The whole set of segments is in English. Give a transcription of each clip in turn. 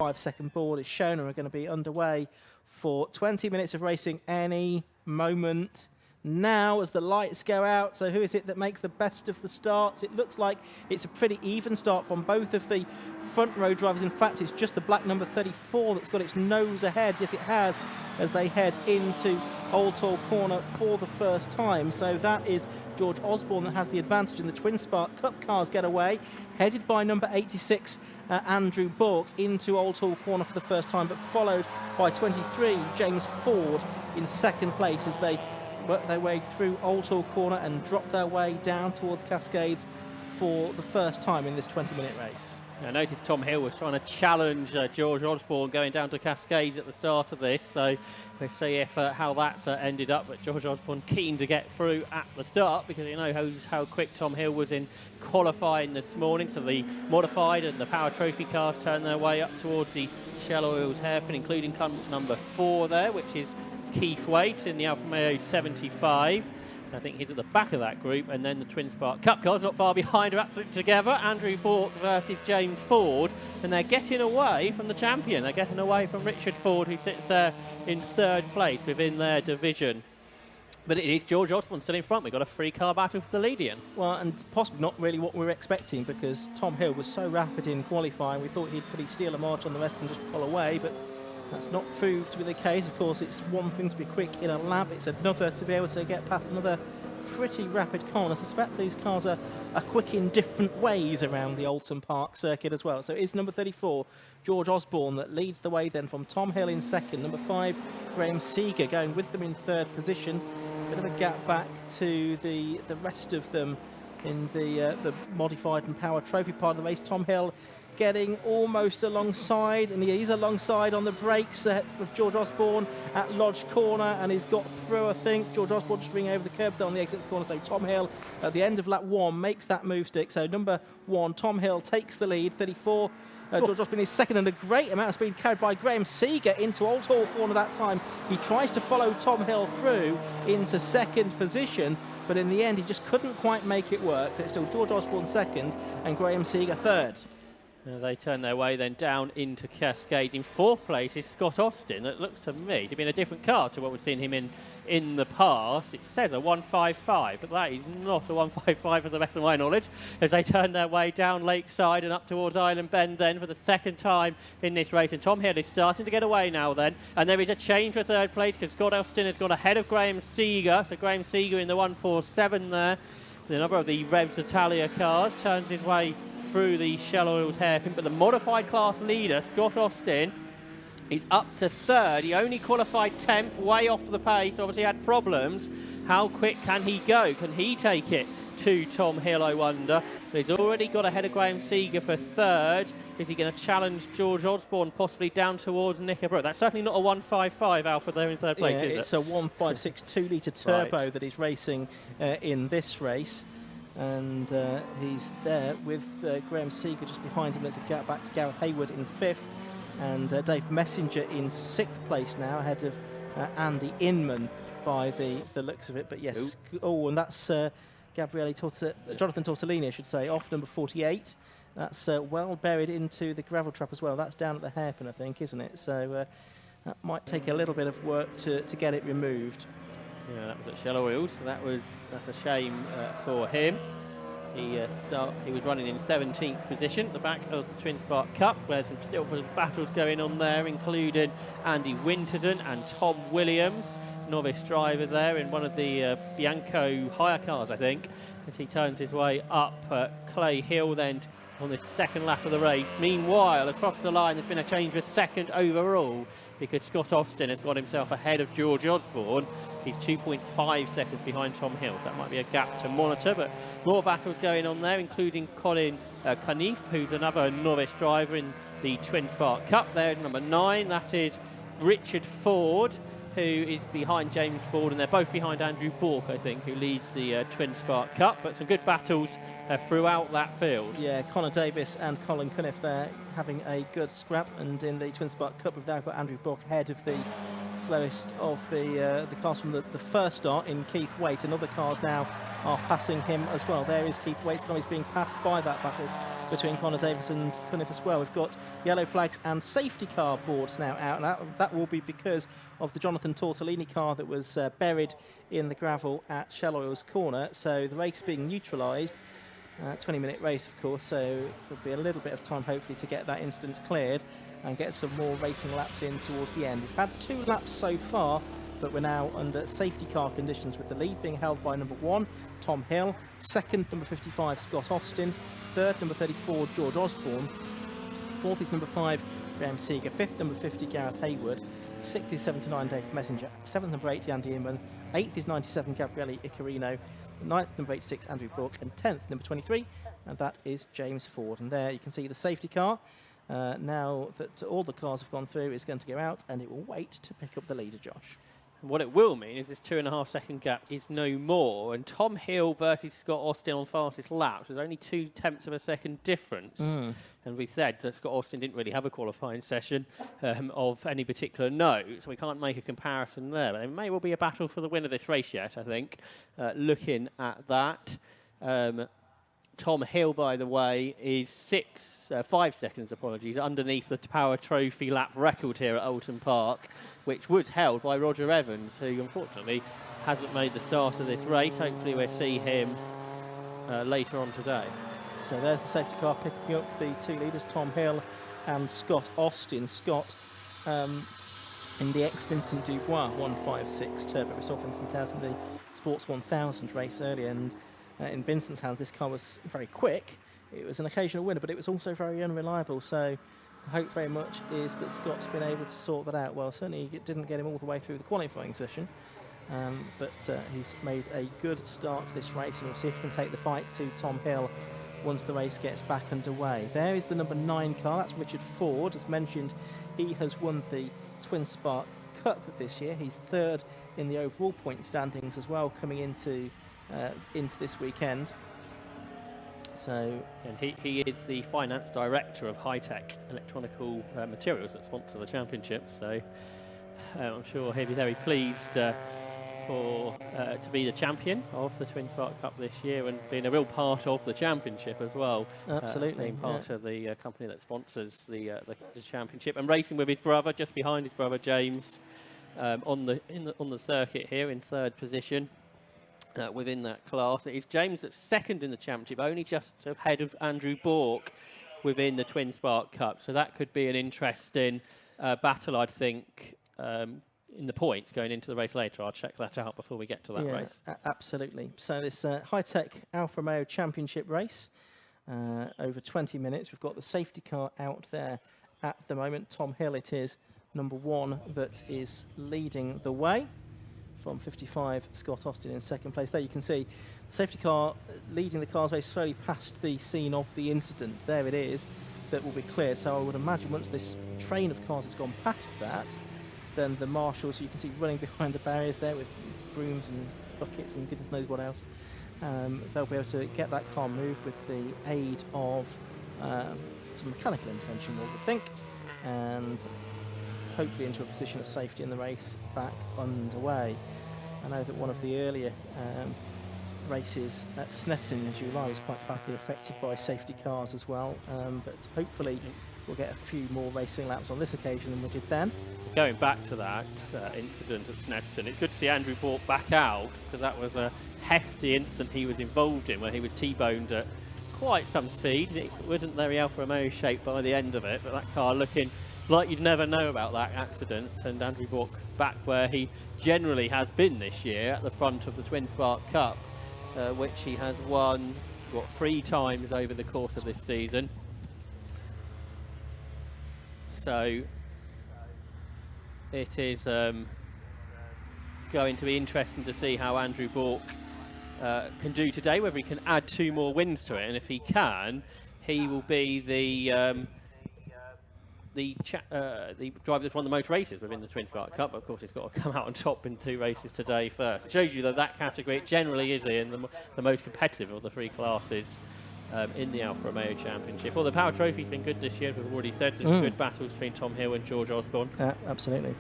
5-second board is shown, and we're going to be underway for 20 minutes of racing any moment now as the lights go out. So who is it that makes the best of the starts? It looks like it's a pretty even start from both of the front row drivers. In fact, it's just the black number 34 that's got its nose ahead. Yes, it has, as they head into Oulton corner for the first time. So that is George Osborne that has the advantage, and the Twin Spark Cup cars get away, headed by number 86 Andrew Bourke into Oulton corner for the first time, but followed by 23 James Ford in second place as they work their way through Oulton corner and drop their way down towards Cascades for the first time in this 20-minute race. I noticed Tom Hill was trying to challenge George Osborne going down to Cascades at the start of this, so let's see if how that's ended up. But George Osborne keen to get through at the start, because you know how quick Tom Hill was in qualifying this morning. So the modified and the Power Trophy cars turn their way up towards the Shell Oils hairpin, including number 4 there, which is Keith Waite in the Alfa Romeo 75. I think he's at the back of that group, and then the Twin Spark Cup cars not far behind are absolutely together. Andrew Bourke versus James Ford, and they're getting away from the champion. They're getting away from Richard Ford, who sits there in third place within their division. But it is George Osborne still in front. We've got a 3-car battle for the lead, Ian. Well, and possibly not really what we were expecting, because Tom Hill was so rapid in qualifying. We thought he'd pretty steal a march on the rest and just pull away, but that's not proved to be the case. Of course, it's one thing to be quick in a lap, it's another to be able to get past another pretty rapid car. And I suspect these cars are quick in different ways around the Oulton Park circuit as well. So it is number 34, George Osborne, that leads the way then from Tom Hill in second. Number 5, Graham Seeger going with them in third position. Bit of a gap back to the rest of them in the modified and Power Trophy part of the race. Tom Hill getting almost alongside, and he's alongside on the brakes with George Osborne at Lodge Corner, and he's got through, I think. George Osborne just ringing over the curbs there on the exit of the corner. So Tom Hill at the end of lap 1 makes that move stick. So number 1, Tom Hill takes the lead. 34 George Osborne is second, and a great amount of speed carried by Graham Seeger into Oulton corner that time. He tries to follow Tom Hill through into second position, but in the end he just couldn't quite make it work. So it's still George Osborne second and Graham Seeger third. They turn their way then down into Cascades. In fourth place is Scott Austin. That looks to me to be in a different car to what we've seen him in the past. It says a 155, but that is not a 155 for the best of my knowledge, as they turn their way down Lakeside and up towards Island Bend then for the second time in this race. And Tom Hill is starting to get away now then. And there is a change for third place, because Scott Austin has got ahead of Graham Seeger. So Graham Seeger in the 147 there. Another of the Revs Italia cars turns his way through the Shell Oils hairpin, but the modified class leader, Scott Austin, is up to third. He only qualified 10th, way off the pace, obviously had problems. How quick can he go? Can he take it to Tom Hill, I wonder? But he's already got ahead of Graham Seeger for third. Is he going to challenge George Osborne possibly down towards Knickerborough? That's certainly not a 155 Alfa there in third place, is it? It's a 156 2-litre turbo that he's racing in this race. And he's there with Graham Seeger just behind him. There's a gap back to Gareth Hayward in fifth, and Dave Messenger in sixth place now, ahead of Andy Inman by the looks of it. But yes, and that's Jonathan Tortellini, I should say, off number 48. That's well buried into the gravel trap as well. That's down at the hairpin, I think, isn't it? So that might take a little bit of work to get it removed. Yeah, that was at Shell Oils, so that's a shame for him. He was running in 17th position at the back of the Twin Spark Cup, where some still battles going on there, including Andy Winterden and Tom Williams, novice driver there in one of the Bianco hire cars, I think, as he turns his way up Clay Hill then on the second lap of the race. Meanwhile, across the line, there's been a change with second overall, because Scott Austin has got himself ahead of George Osborne. He's 2.5 seconds behind Tom Hill, so that might be a gap to monitor. But more battles going on there, including Colin Caniff, who's another novice driver in the Twin Spark Cup there, number 9. That is Richard Ford, who is behind James Ford, and they're both behind Andrew Bourke, I think, who leads the Twin Spark Cup. But some good battles throughout that field. Yeah, Connor Davis and Colin Cuniff there having a good scrap, and in the Twin Spark Cup we've now got Andrew Bourke ahead of the slowest of the cars from the first start in Keith Waite, and other cars now are passing him as well. There is Keith Waite, now he's being passed by that battle between Connor Davis and Plymouth as well. We've got yellow flags and safety car boards now out, and that will be because of the Jonathan Tortellini car that was buried in the gravel at Shell Oil's corner. So the race being neutralised. 20-minute race, of course, so there'll be a little bit of time, hopefully, to get that incident cleared and get some more racing laps in towards the end. We've had 2 laps so far, but we're now under safety car conditions, with the lead being held by number 1, Tom Hill, second, number 55, Scott Austin, third, number 34, George Osborne, fourth is number 5, Graham Seeger, fifth, number 50, Gareth Hayward, sixth is 79, Dave Messenger, seventh, number 80, Andy Inman, eighth is 97, Gabriele Icarino, 9th, number 86, Andrew Book, and 10th, number 23, and that is James Ford. And there you can see the safety car. Now that all the cars have gone through, it's going to go out, and it will wait to pick up the leader, Josh. And what it will mean is this 2.5 second gap is no more, and Tom Hill versus Scott Austin on fastest laps was only 0.2 of a second difference. And we said that Scott Austin didn't really have a qualifying session of any particular note, so we can't make a comparison there. But there may well be a battle for the win of this race yet, I think, looking at that. Tom Hill, by the way, is 5 seconds, underneath the Power Trophy lap record here at Oulton Park, which was held by Roger Evans, who unfortunately hasn't made the start of this race. Hopefully we'll see him later on today. So there's the safety car picking up the 2 leaders, Tom Hill and Scott Austin. Scott in the ex-Vincent Dubois 156 Turbo. We saw Vincent out in the Sports 1000 race earlier, and in Vincent's hands, this car was very quick. It was an occasional winner, but it was also very unreliable. So the hope very much is that Scott's been able to sort that out. Well, certainly it didn't get him all the way through the qualifying session, but he's made a good start to this race, and we'll see if he can take the fight to Tom Hill once the race gets back underway. There is the number 9 car. That's Richard Ford. As mentioned, he has won the Twin Spark Cup this year. He's 3rd in the overall point standings as well, coming into this weekend. So, and he is the finance director of high-tech electronical materials that sponsor the championship. So I'm sure he'll be very pleased to be the champion of the Twin Spark Cup this year, and being a real part of the championship as well. Absolutely, being part of the company that sponsors the championship, and racing with his brother, just behind his brother James, on the circuit here in 3rd position. Within that class, it is James that's 2nd in the championship, only just ahead of Andrew Bourke within the Twin Spark Cup. So that could be an interesting battle, I think, in the points going into the race later. I'll check that out before we get to that race. Absolutely. So this high-tech Alfa Romeo Championship race, over 20 minutes. We've got the safety car out there at the moment. Tom Hill, it is number 1 that is leading the way. From 55, Scott Austin in 2nd place. There you can see the safety car leading the cars very slowly past the scene of the incident. There it is, that will be cleared. So I would imagine once this train of cars has gone past that, then the marshals, you can see running behind the barriers there with brooms and buckets and goodness knows what else, they'll be able to get that car moved with the aid of some mechanical intervention, one would think, and hopefully into a position of safety in the race back underway. I know that one of the earlier races at Snetterton in July was quite badly affected by safety cars as well, but hopefully we'll get a few more racing laps on this occasion than we did then. Going back to that incident at Snetterton, it's good to see Andrew Bourke back out, because that was a hefty incident he was involved in, where he was T-boned at quite some speed. It wasn't very Alfa Romeo shaped by the end of it, but that car looking like you'd never know about that accident, and Andrew Bourke back where he generally has been this year, at the front of the Twin Spark Cup, which he has won 3 times over the course of this season. So it is going to be interesting to see how Andrew Bourke can do today, whether he can add 2 more wins to it, and if he can, he will be the driver that's won the most races within the Twin Spark Cup. Of course, he's got to come out on top in 2 races today first. It shows you that category, it generally is in the most competitive of the 3 classes in the Alfa Romeo Championship. Well, the Power Trophy's been good this year, we've already said. Good battles between Tom Hill and George Osborne. Absolutely.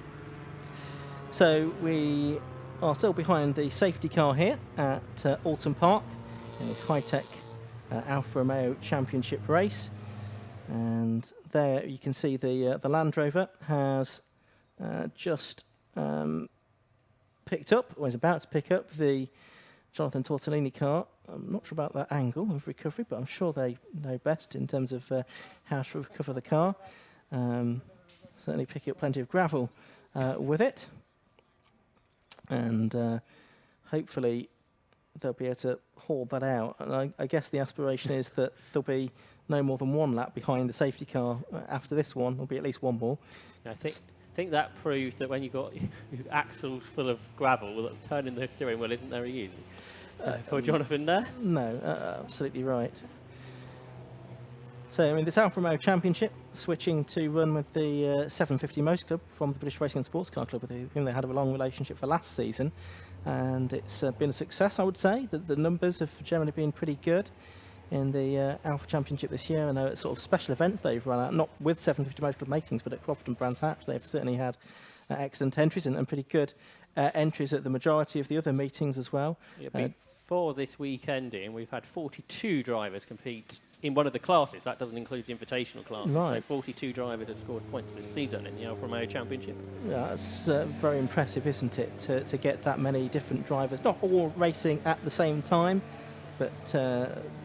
So we are still behind the safety car here at Oulton Park in this high-tech Alfa Romeo Championship race. And there you can see the Land Rover has just picked up, or is about to pick up, the Jonathan Tortellini car. I'm not sure about that angle of recovery, but I'm sure they know best in terms of how to recover the car. Certainly picking up plenty of gravel with it. And hopefully they'll be able to haul that out. And I guess the aspiration is that there'll be no more than one lap behind the safety car after this one. There'll be at least one more. I think that proved that when you've got your axles full of gravel, that turning the steering wheel isn't very easy. For Jonathan there? No, absolutely right. So, I mean, this Alfa Romeo Championship, switching to run with the 750 Motor Club from the British Racing and Sports Car Club, with whom they had a long relationship for last season. And it's been a success, I would say. The numbers have generally been pretty good in the Alfa Championship this year. I know it's sort of special events they've run out, not with 750 Motor Club matings, but at Croft and Brands Hatch, they've certainly had excellent entries and pretty good entries at the majority of the other meetings as well. Before this weekend we've had 42 drivers compete in one of the classes. That doesn't include the invitational classes. Right. So 42 drivers have scored points this season in the Alfa Romeo Championship. Yeah, that's very impressive, isn't it, to get that many different drivers, not all racing at the same time, but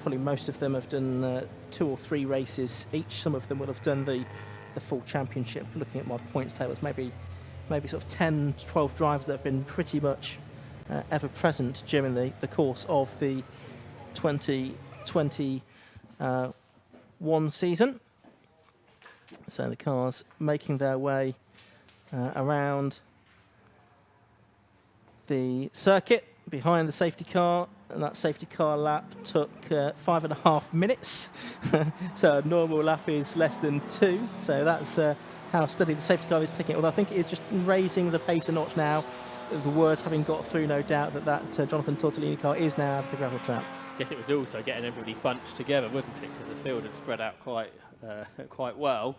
probably most of them have done 2 or 3 races each. Some of them will have done the full championship. Looking at my points tables, maybe sort of 10, 12 drivers that have been pretty much ever present during the course of the 2021 season. So the cars making their way around the circuit behind the safety car, and that safety car lap took 5.5 minutes. So a normal lap is less than 2. So that's how steady the safety car is taking it. Although I think it is just raising the pace a notch now. The word having got through, no doubt, that Jonathan Tortellini car is now out of the gravel trap. I guess it was also getting everybody bunched together, wasn't it? Because the field had spread out quite well.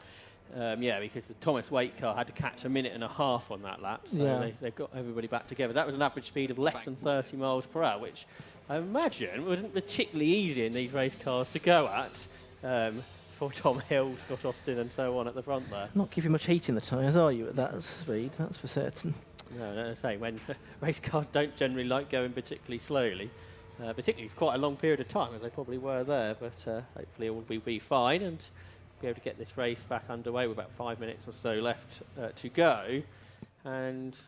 Because the Thomas Waite car had to catch 1.5 minutes on that lap, so they got everybody back together. That was an average speed of less than 30 miles per hour, which I imagine wasn't particularly easy in these race cars to go at for Tom Hill, Scott Austin and so on at the front there. Not giving much heat in the tyres, are you, at that speed? That's for certain. No, I'm saying when race cars don't generally like going particularly slowly, particularly for quite a long period of time, as they probably were there, but hopefully all will be fine and be able to get this race back underway with about 5 minutes or so left to go. And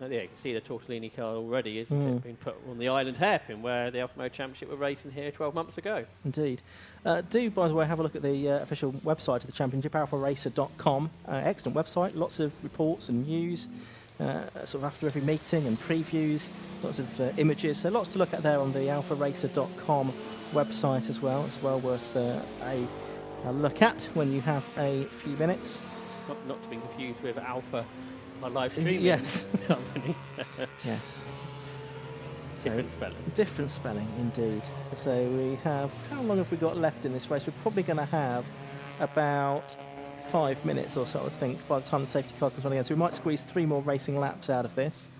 you can see the Tortellini car already, isn't it, being put on the island hairpin where the Alfa Romeo Championship were racing here 12 months ago. Indeed. Do, by the way, have a look at the official website of the championship, alfaracer.com. Excellent website, lots of reports and news, sort of after every meeting, and previews, lots of images. So lots to look at there on the alfaracer.com website as well. It's well worth a look at when you have a few minutes. Not to be confused with Alfa, my live streaming yes. company. Yes. Different spelling. Different spelling, indeed. So we have, how long have we got left in this race? We're probably going to have about 5 minutes or so, I would think, by the time the safety car comes on again. So we might squeeze 3 more racing laps out of this,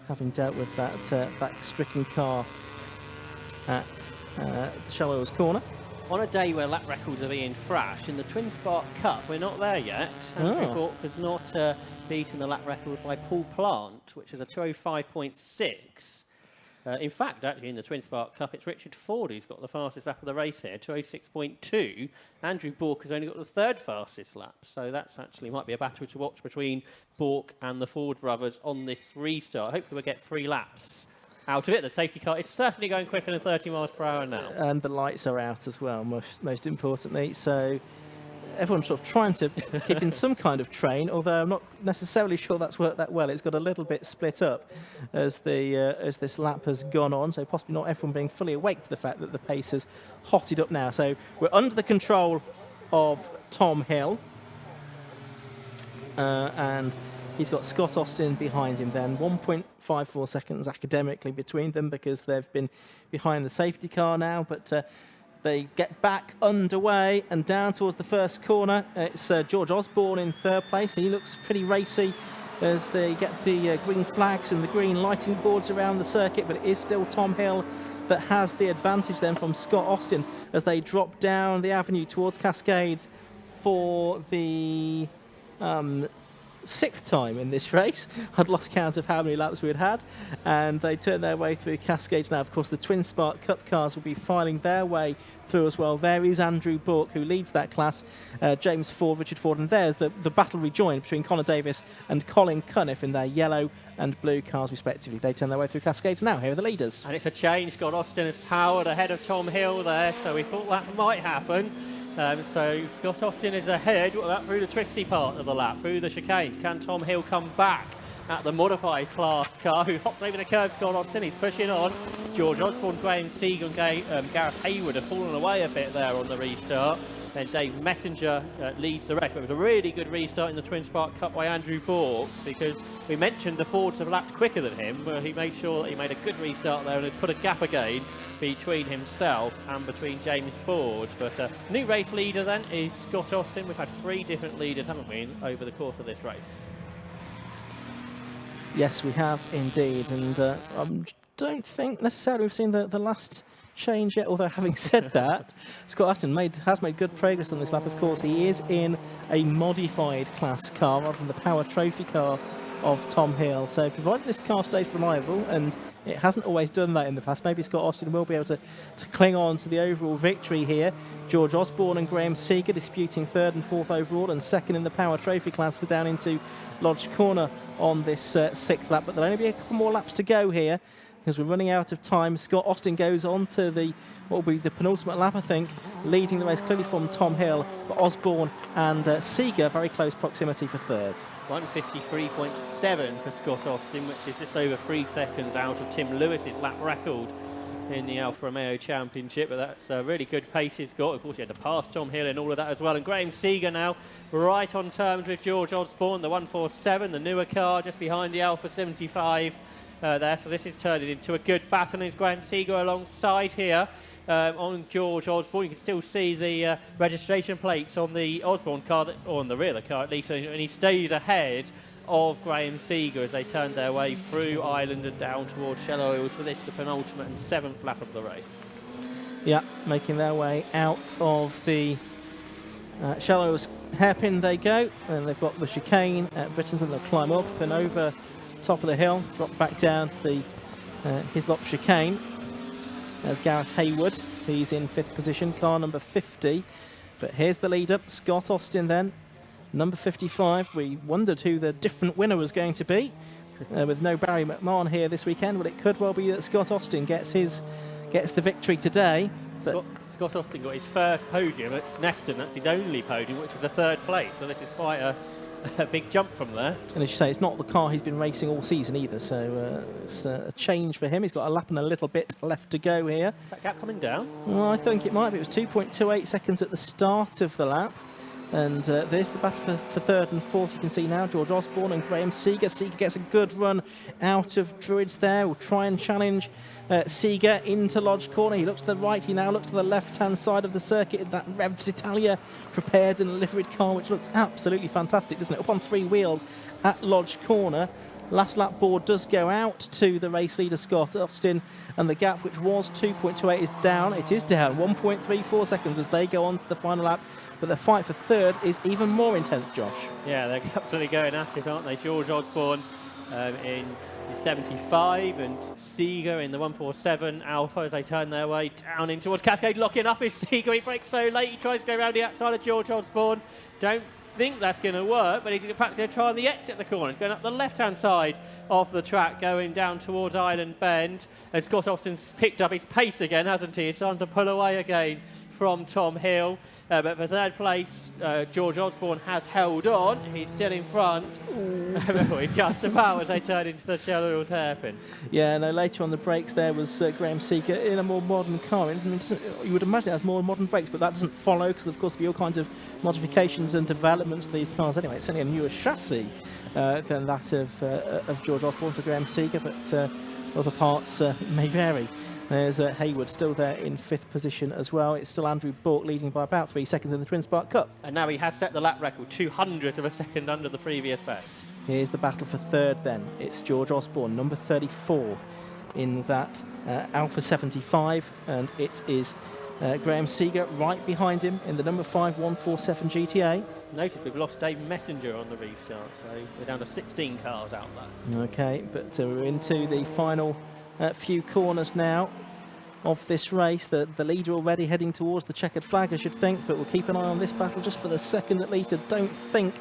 having dealt with that stricken car at the Shell Corner. On a day where lap records are being thrashed, in the Twin Spark Cup, we're not there yet. Andrew Bork has not beaten the lap record by Paul Plant, which is a 205.6. In fact, actually, in the Twin Spark Cup, it's Richard Ford who's got the fastest lap of the race here, 206.2. Andrew Bork has only got the 3rd fastest lap, so that's actually might be a battle to watch between Bork and the Ford brothers on this restart. Hopefully we'll get 3 laps out of it. The safety car is certainly going quicker than 30 miles per hour now. And the lights are out as well, most importantly. So everyone's sort of trying to keep in some kind of train, although I'm not necessarily sure that's worked that well. It's got a little bit split up as this lap has gone on, so possibly not everyone being fully awake to the fact that the pace has hotted up now. So we're under the control of Tom Hill, and he's got Scott Austin behind him then, 1.54 seconds academically between them because they've been behind the safety car now, but they get back underway and down towards the first corner. It's George Osborne in 3rd place. He looks pretty racy as they get the green flags and the green lighting boards around the circuit, but it is still Tom Hill that has the advantage then from Scott Austin as they drop down the avenue towards Cascades for the 6th time in this race. I'd lost count of how many laps we had, and they turn their way through Cascades now. Of course, the Twin Spark Cup cars will be filing their way through as well. There is Andrew Bourke, who leads that class, James Ford, Richard Ford, and there's the battle rejoined between Connor Davis and Colin Cunniff in their yellow and blue cars respectively. They turn their way through Cascades now. Here are the leaders. And it's a change. Scott Austin has powered ahead of Tom Hill there, so we thought that might happen. So Scott Austin is ahead through the twisty part of the lap, through the chicanes. Can Tom Hill come back at the modified class car, who hops over the curb? Scott Austin, he's pushing on. George Osborne, Graham Seager and Gareth Hayward have fallen away a bit there on the restart. Then Dave Messenger leads the rest. But it was a really good restart in the Twin Spark Cup by Andrew Bourke, because we mentioned the Fords have lapped quicker than him, but he made sure that he made a good restart there and had put a gap again between himself and between James Ford. But new race leader then is Scott Austin. We've had 3 different leaders, haven't we, over the course of this race? Yes, we have indeed, and I don't think necessarily we've seen the last change yet, although having said that, Scott Austin has made good progress on this lap. Of course, he is in a modified class car rather than the power trophy car of Tom Hill, so provided this car stays reliable, and it hasn't always done that in the past, maybe Scott Austin will be able to cling on to the overall victory here. George Osborne and Graham Seager disputing 3rd and 4th overall, and 2nd in the power trophy class down into Lodge Corner on this 6th lap, but there'll only be a couple more laps to go here because we're running out of time. Scott Austin goes on to what will be the penultimate lap, I think, leading the race clearly from Tom Hill, but Osborne and Seager very close proximity for 3rd. 153.7 for Scott Austin, which is just over 3 seconds out of Tim Lewis's lap record in the Alfa Romeo Championship, but that's a really good pace he's got. Of course, he had to pass Tom Hill and all of that as well. And Graham Seager now right on terms with George Osborne, the 147, the newer car just behind the Alfa 75 there. So this is turning into a good battle, and it's Graham Seager alongside here on George Osborne. You can still see the registration plates on the Osborne car, or on the rear of the car at least, and he stays ahead of Graham Seager as they turn their way through Ireland and down towards Shell Oils for this, the penultimate and 7th lap of the race. Yeah, making their way out of the Shell Oils hairpin they go, and they've got the chicane at Britain's, and they'll climb up and over top of the hill, drop back down to the Hislop chicane. There's Gareth Hayward, he's in 5th position, car number 50. But here's the leader, Scott Austin then, number 55. We wondered who the different winner was going to be, with no Barry McMahon here this weekend. Well, it could well be that Scott Austin gets the victory today. Scott Austin got his first podium at Snefton. That's his only podium, which was a 3rd place. So this is quite a big jump from there. And as you say, it's not the car he's been racing all season either, so it's a change for him. He's got a lap and a little bit left to go here. Is that gap coming down? Well, I think it might be. It was 2.28 seconds at the start of the lap. And there's the battle for 3rd and 4th. You can see now George Osborne and Graham Seager. Seager gets a good run out of Druids there. Will try and challenge Seager into Lodge Corner. He looks to the right, he now looks to the left-hand side of the circuit. That Revs Italia prepared in a liveried car, which looks absolutely fantastic, doesn't it? Up on 3 wheels at Lodge Corner. Last lap board does go out to the race leader Scott Austin, and the gap, which was 2.28, is down. It is down 1.34 seconds as they go on to the final lap. But the fight for 3rd is even more intense, Josh. Yeah, they're absolutely going at it, aren't they? George Osborne in the 75 and Seager in the 147 Alfa as they turn their way down in towards Cascade. Locking up is Seager. He breaks so late. He tries to go around the outside of George Osborne. Don't think that's going to work, but he's perhaps going to try on the exit of the corner. He's going up the left-hand side of the track, going down towards Island Bend. And Scott Austin's picked up his pace again, hasn't he? It's time to pull away again from Tom Hill. But for 3rd place, George Osborne has held on. He's still in front. Just about as they turn into the Shell Oils hairpin. Yeah, no, later on the brakes there was Graham Seager in a more modern car. I mean, you would imagine it has more modern brakes, but that doesn't follow because, of course, there'll be all kinds of modifications and developments to these cars anyway. It's certainly a newer chassis than that of George Osborne for Graham Seager, but other parts may vary. There's Hayward still there in 5th position as well. It's still Andrew Bourke leading by about 3 seconds in the Twin Spark Cup. And now he has set the lap record, 200th of a second under the previous best. Here's the battle for 3rd then. It's George Osborne, number 34. in that Alfa 75, and it is Graham Seeger right behind him in the number 5 147 GTA. Notice we've lost Dave Messenger on the restart, so we're down to 16 cars out there. Okay, but we're into the final few corners now of this race. The leader already heading towards the checkered flag, I should think, but we'll keep an eye on this battle just for the second at least. I don't think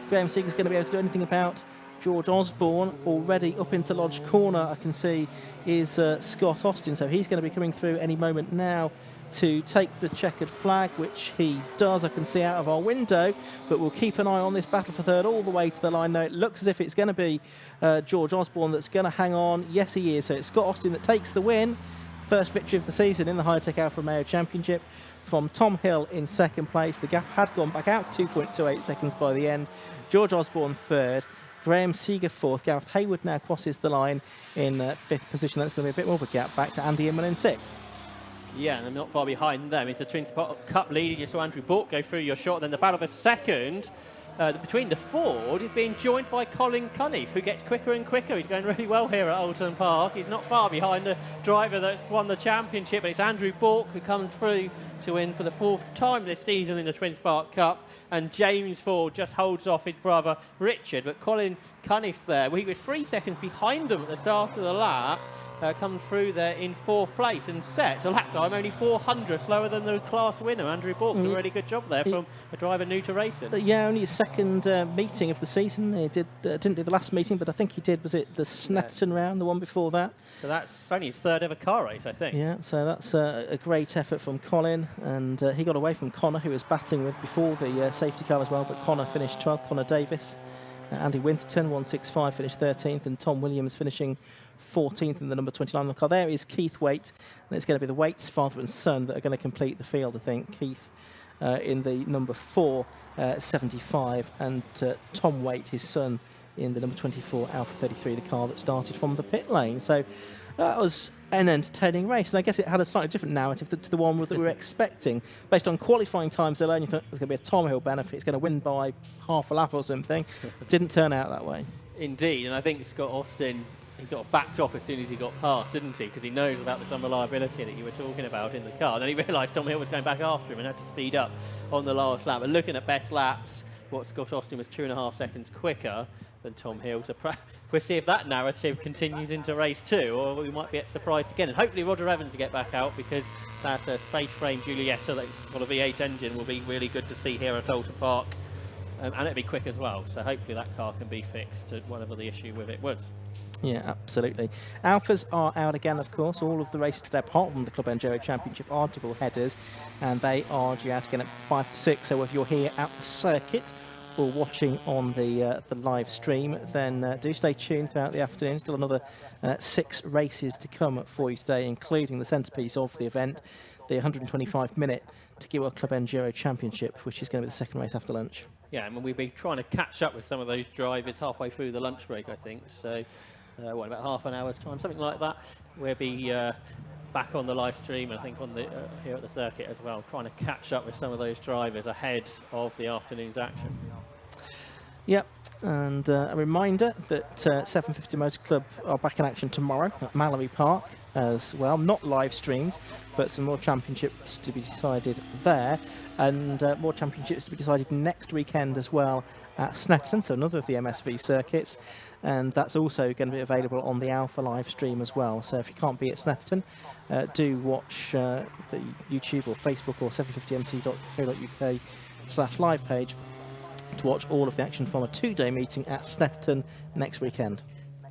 Graham Seeger's going to be able to do anything about George Osborne. Already up into Lodge Corner, I can see, is Scott Austin, so he's going to be coming through any moment now to take the checkered flag, which he does, I can see out of our window, but we'll keep an eye on this battle for third all the way to the line. Now it looks as if it's going to be George Osborne that's going to hang on. Yes, he is. So it's Scott Austin that takes the win. First victory of the season in the Hi-Tech Alfa Romeo Championship from Tom Hill in second place. The gap had gone back out to 2.28 seconds by the end. George Osborne third. Graham Seeger fourth. Gareth Hayward now crosses the line in fifth position. That's going to be a bit more of a gap back to Andy Inman in sixth. Yeah, and they're not far behind them. It's the Twin Spot Cup leader. You saw Andrew Bork go through your shot. Then the battle for second between the Ford is being joined by Colin Cunniff, who gets quicker and quicker. He's going really well here at Oulton Park. He's not far behind the driver that's won the championship, but it's Andrew Bork who comes through to win for the fourth time this season in the Twin Spark Cup. And James Ford just holds off his brother Richard. But Colin Cunniff there, he was 3 seconds behind him at the start of the lap. Comes through there in fourth place and sets a lap time only 400 slower than the class winner, Andrew Bork. A really good job there from a driver new to racing. Yeah, only his second meeting of the season. He didn't do the last meeting, but I think he did. Was it the Snetterton round, the one before that? So that's only his third ever car race, I think. Yeah, so that's a great effort from Colin, and he got away from Connor, who was battling with before the safety car as well, but Connor finished 12th, Connor Davis. Andy Winterton, 165, finished 13th, and Tom Williams finishing 14th in the number 29 car. There is Keith Waite, and it's going to be the Waite's father and son that are going to complete the field, I think. Keith in the number 4, 75, and Tom Waite, his son, in the number 24 Alfa 33, the car that started from the pit lane. So that was an entertaining race, and I guess it had a slightly different narrative to the one that we were expecting. Based on qualifying times alone, you thought there's going to be a Tom Hill benefit, it's going to win by half a lap or something. It didn't turn out that way. Indeed, and I think Scott Austin, he sort of backed off as soon as he got past, didn't he? Because he knows about this unreliability that you were talking about in the car. Then he realised Tom Hill was going back after him and had to speed up on the last lap. And looking at best laps, what Scott Austin was 2.5 seconds quicker than Tom Hill. So we'll see if that narrative continues into race 2, or we might be surprised again. And hopefully Roger Evans will get back out, because that space frame Giulietta that's got a V8 engine will be really good to see here at Oulton Park. And it'll be quick as well, so hopefully that car can be fixed, whatever the issue with it was. Yeah, absolutely. Alphas are out again, of course. All of the races today, apart from the Club Enduro Championship, are double headers, and they are due out again at 5 to 6. So if you're here at the circuit or watching on the live stream, then do stay tuned throughout the afternoon. Still another 6 races to come for you today, including the centrepiece of the event, the 125-minute Tequila Club Enduro Championship, which is going to be the second race after lunch. Yeah, and we'll be trying to catch up with some of those drivers halfway through the lunch break, I think. So, about half an hour's time, something like that. We'll be back on the live stream, and I think on the here at the circuit as well, trying to catch up with some of those drivers ahead of the afternoon's action. Yep, and a reminder that 750 Motor Club are back in action tomorrow at Mallory Park as well. Not live streamed, but some more championships to be decided there, and more championships to be decided next weekend as well at Snetterton, so another of the MSV circuits, and that's also going to be available on the Alfa live stream as well. So if you can't be at Snetterton, do watch the YouTube or Facebook or 750mc.co.uk/live page to watch all of the action from a 2-day meeting at Snetterton next weekend.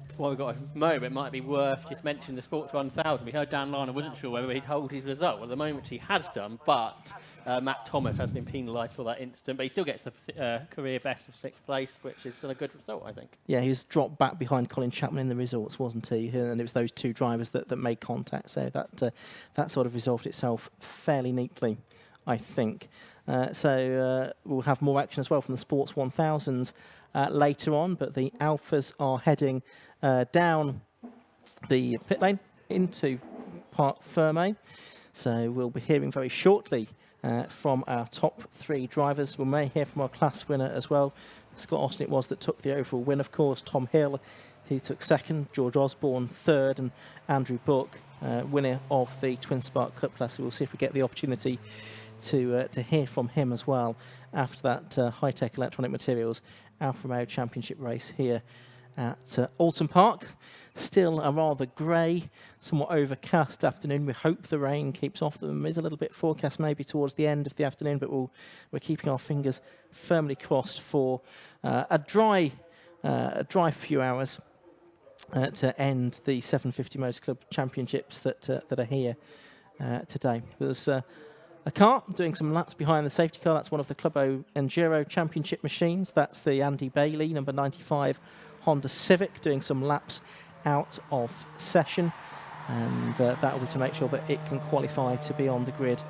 Before we've got a moment, it might be worth just mentioning the Sports 1000. We heard Dan Lyon, I wasn't sure whether he'd hold his result. Well, at the moment he has done, but Matt Thomas has been penalised for that incident, but he still gets the career best of 6th place, which is still a good result, I think. Yeah, he was dropped back behind Colin Chapman in the results, wasn't he? And it was those 2 drivers that made contact, so that sort of resolved itself fairly neatly, I think. So we'll have more action as well from the Sports 1000s later on, but the Alphas are heading down the pit lane into Parc Fermé. So we'll be hearing very shortly from our top 3 drivers. We may hear from our class winner as well. Scott Austin it was that took the overall win, of course. Tom Hill he took second, George Osborne third, and Andrew Book, winner of the Twin Spark Cup class. So we'll see if we get the opportunity to hear from him as well after that high-tech electronic materials Alfa Romeo Championship race here at Oulton Park. Still a rather grey, somewhat overcast afternoon. We hope the rain keeps off. There is a little bit forecast maybe towards the end of the afternoon, but we're keeping our fingers firmly crossed for a dry few hours to end the 750 Motor Club Championships that are here today. There's a car doing some laps behind the safety car. That's one of the Clubo Enduro Championship machines. That's the Andy Bailey, number 95 Honda Civic, doing some laps out of session. And that will be to make sure that it can qualify to be on the grid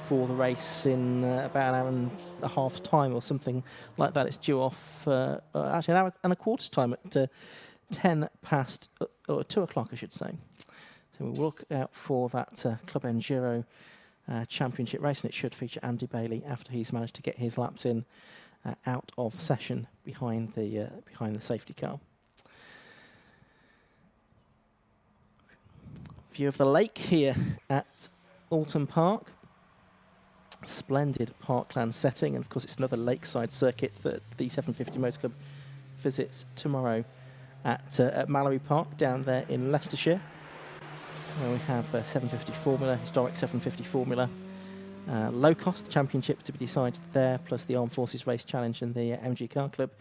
for the race in about an hour and a half time or something like that. It's due off actually an hour and a quarter time at 10 past, or 2 o'clock, I should say. So we'll look out for that Club Enduro Championship race, and it should feature Andy Bailey after he's managed to get his laps in out of session behind the safety car. View of the lake here at Oulton Park. Splendid parkland setting, and of course it's another lakeside circuit that the 750 Motor Club visits tomorrow at Mallory Park down there in Leicestershire, where we have 750 Formula, historic 750 Formula, low cost championship to be decided there, plus the Armed Forces Race Challenge and the MG Car Club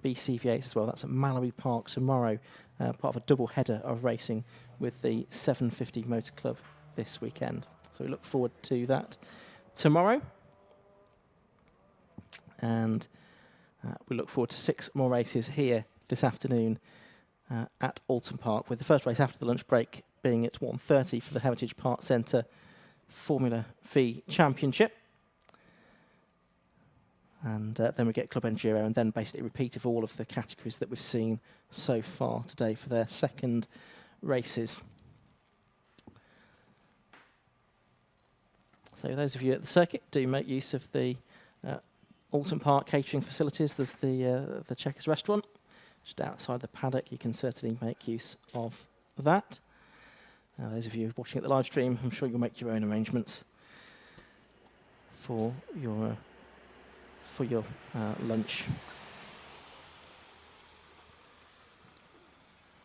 BCV8 as well. That's at Mallory Park tomorrow, part of a double header of racing with the 750 Motor Club this weekend. So we look forward to that tomorrow. And we look forward to 6 more races here this afternoon at Oulton Park, with the first race after the lunch break being at 1:30 for the Heritage Park Centre Formula V Championship. And then we get Club Enduro, and then basically a repeat of all of the categories that we've seen so far today for their second races. So those of you at the circuit, do make use of the Oulton Park catering facilities. There's the Checkers restaurant just outside the paddock. You can certainly make use of that. Those of you watching at the live stream, I'm sure you'll make your own arrangements for your lunch.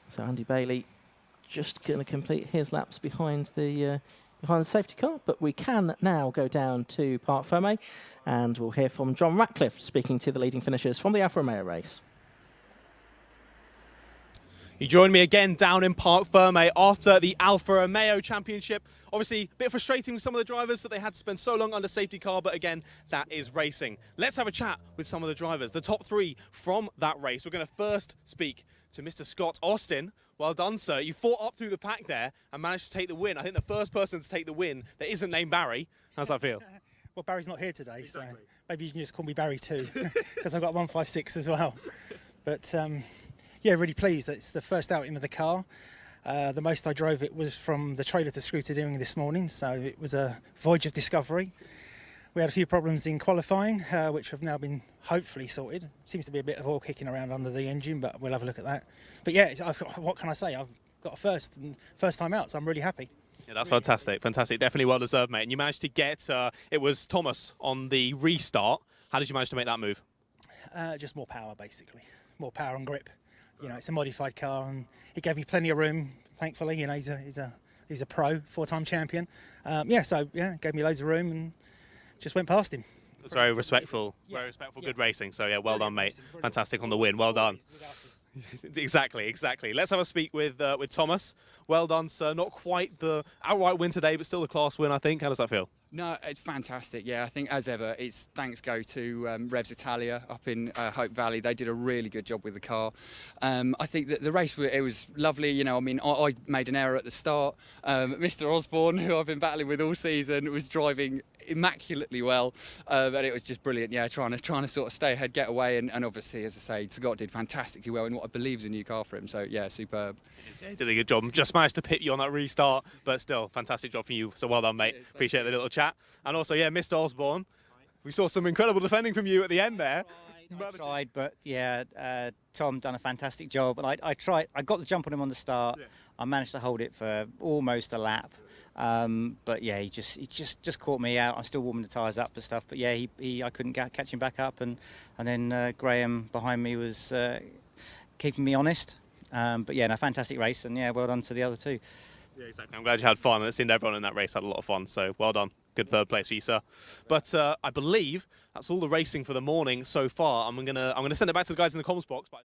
So Andy Bailey just going to complete his laps behind the safety car, but we can now go down to Parc Fermé, and we'll hear from John Ratcliffe speaking to the leading finishers from the Alfa Romeo race. You join me again down in Parc Fermé after the Alfa Romeo Championship. Obviously, a bit frustrating with some of the drivers that they had to spend so long under safety car, but again, that is racing. Let's have a chat with some of the drivers, the top 3 from that race. We're going to first speak to Mr. Scott Austin. Well done, sir. You fought up through the pack there and managed to take the win. I think the first person to take the win that isn't named Barry. How's that feel? Well, Barry's not here today, exactly. So maybe you can just call me Barry too, because I've got 156 as well. But yeah, really pleased. It's the first outing of the car. The most I drove it was from the trailer to Scrutadering this morning, so it was a voyage of discovery. We had a few problems in qualifying, which have now been hopefully sorted. Seems to be a bit of oil kicking around under the engine, but we'll have a look at that. But yeah, what can I say? I've got a first time out, so I'm really happy. Yeah, that's fantastic. Fantastic. Definitely well deserved, mate. And you managed to get, it was Thomas on the restart. How did you manage to make that move? Just more power, basically. More power and grip. You know, it's a modified car, and he gave me plenty of room, thankfully. You know, he's a pro, 4-time champion. Gave me loads of room and just went past him. That's very respectful. Yeah. Very respectful, good racing. So, yeah, well done, mate. Fantastic on the win. Well done. Exactly. Let's have a speak with Thomas. Well done, sir. Not quite the outright win today, but still the class win, I think. How does that feel? No, it's fantastic. Yeah, I think as ever, it's thanks go to Revs Italia up in Hope Valley. They did a really good job with the car. I think that the race, it was lovely. You know, I mean, I made an error at the start. Mr. Osborne, who I've been battling with all season, was driving immaculately well, but it was just brilliant. Yeah, trying to sort of stay ahead, get away, and obviously, as I say, Scott did fantastically well in what I believe is a new car for him. So yeah, superb. Yeah, he did a good job. Just managed to pit you on that restart, but still, fantastic job for you. So well done, mate. Cheers, appreciate the little chat. And also, yeah, Mr. Osborne, we saw some incredible defending from you at the end there. I tried, but yeah, Tom done a fantastic job, and I tried. I got the jump on him on the start. Yeah. I managed to hold it for almost a lap, but yeah, he just caught me out. I'm still warming the tyres up and stuff, but yeah, I couldn't catch him back up, and then Graham behind me was keeping me honest. But yeah, no, fantastic race, and yeah, well done to the other two. Yeah, exactly. I'm glad you had fun, and it seemed everyone in that race had a lot of fun, so well done. Good third place for you, sir. But I believe that's all the racing for the morning so far. I'm gonna send it back to the guys in the comms box. But